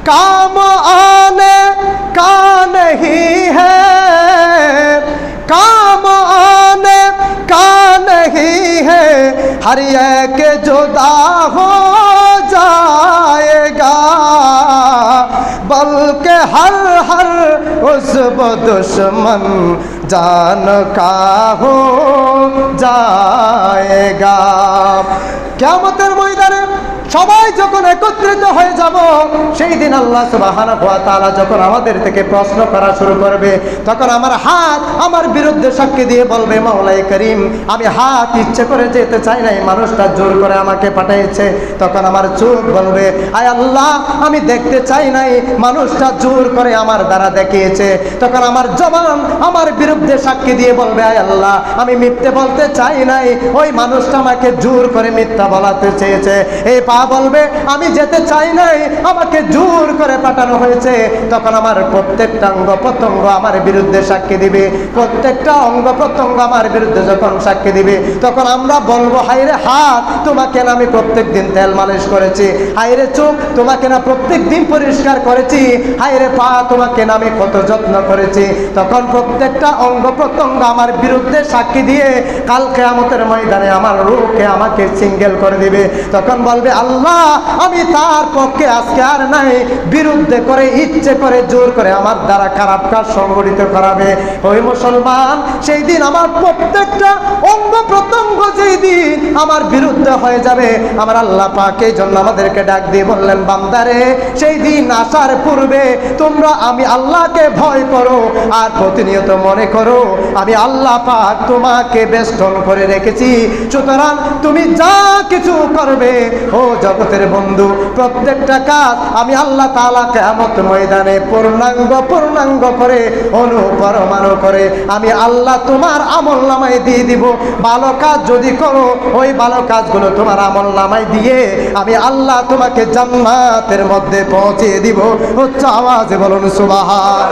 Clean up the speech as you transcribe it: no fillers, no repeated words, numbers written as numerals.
काम आने का नहीं है, काम आने का नहीं है, हर एक जुदा हो जाएगा, बल्कि हर हर उस दुश्मन जान का हो जाएगा। কিয়ামতের ময়দানে সবাই যখন একত্রিত হয়ে যাব, সেই দিন আল্লাহ সুবহানাহু ওয়া তাআলা যখন আমাদের থেকে প্রশ্ন করা শুরু করবে, তখন আমার হাত আমার বিরুদ্ধে সাক্ষী দিয়ে বলবে, মাওলাই করিম, আমি হাত ইচ্ছে করে যেতে চাই নাই, মানুষটা জোর করে আমাকে পাঠিয়েছে। তখন আমার চোখ বলবে, আয় আল্লাহ, আমি দেখতে চাই নাই, মানুষটা জোর করে আমার দ্বারা দেখিয়েছে। তখন আমার জবান আমার বিরুদ্ধে সাক্ষী দিয়ে বলবে, আয় আল্লাহ, আমি মিথ্যে বলতে চাই নাই, ওই মানুষটা আমাকে জোর করে মিথ্যা বলাতে চেয়েছে। এই পা বলবে, আমি যেতে চাই নাই, আমাকে জোর করে পাঠানো হয়েছে। তখন আমার প্রত্যেকটা অঙ্গ প্রত্যঙ্গ আমার বিরুদ্ধে সাক্ষী দিবে। প্রত্যেকটা অঙ্গ প্রত্যঙ্গ আমার বিরুদ্ধে যখন সাক্ষী দিবে, তখন আমরা বলবো, হায়রে হাত, তোমাকে না আমি প্রত্যেক দিন তেল মালিশ করেছি, হায়রে চোখ, তোমাকে না প্রত্যেক দিন পরিষ্কার করেছি, হায়রে পা, তোমাকে না আমি কত যত্ন করেছি। তখন প্রত্যেকটা অঙ্গ প্রত্যঙ্গ আমার বিরুদ্ধে সাক্ষী দিয়ে কাল কিয়ামতের ময়দানে আমার রূহকে আমাকে সিঙ্গেল করে দিবে। তখন বলবে, আল্লাহ, আমি তার পক্ষে আজকে আর নাই, বিরুদ্ধে করে ইচ্ছে করে জোর করে আমার দ্বারা খারাপ কাজ সংগঠিত করাবে। ওই মুসলমান, সেই দিন আমার প্রত্যেকটা অঙ্গ প্রত্যঙ্গ যেই দিন আমার বিরুদ্ধে হয়ে যাবে, আমার আল্লাহ পাক এই জন্য আমাদেরকে ডাক দিয়ে বললেন, বান্দারে, সেই দিন আসার পূর্বে তোমরা আমি আল্লাহকে ভয় করো, আর প্রতিনিয়ত মনে করো আমি আল্লাহ পাক তোমাকে বেষ্টন করে রেখেছি। সুতরাং তুমি যা কিছু করবে, ও জগতের বন্ধু, প্রত্যেকটা কাজ আমি আল্লাহ তাআলা কিয়ামত ময়দানে পূর্ণাঙ্গ করে, অনুপরমাণু করে আমি আল্লাহ তোমার আমলনামায় দিয়ে দিব। ভালো কাজ যদি করো, ওই ভালো কাজগুলো তোমার আমলনামায় দিয়ে আমি আল্লাহ তোমাকে জান্নাতের মধ্যে পৌঁছে দিব। উচ্চ আওয়াজে বলুন সুবহান।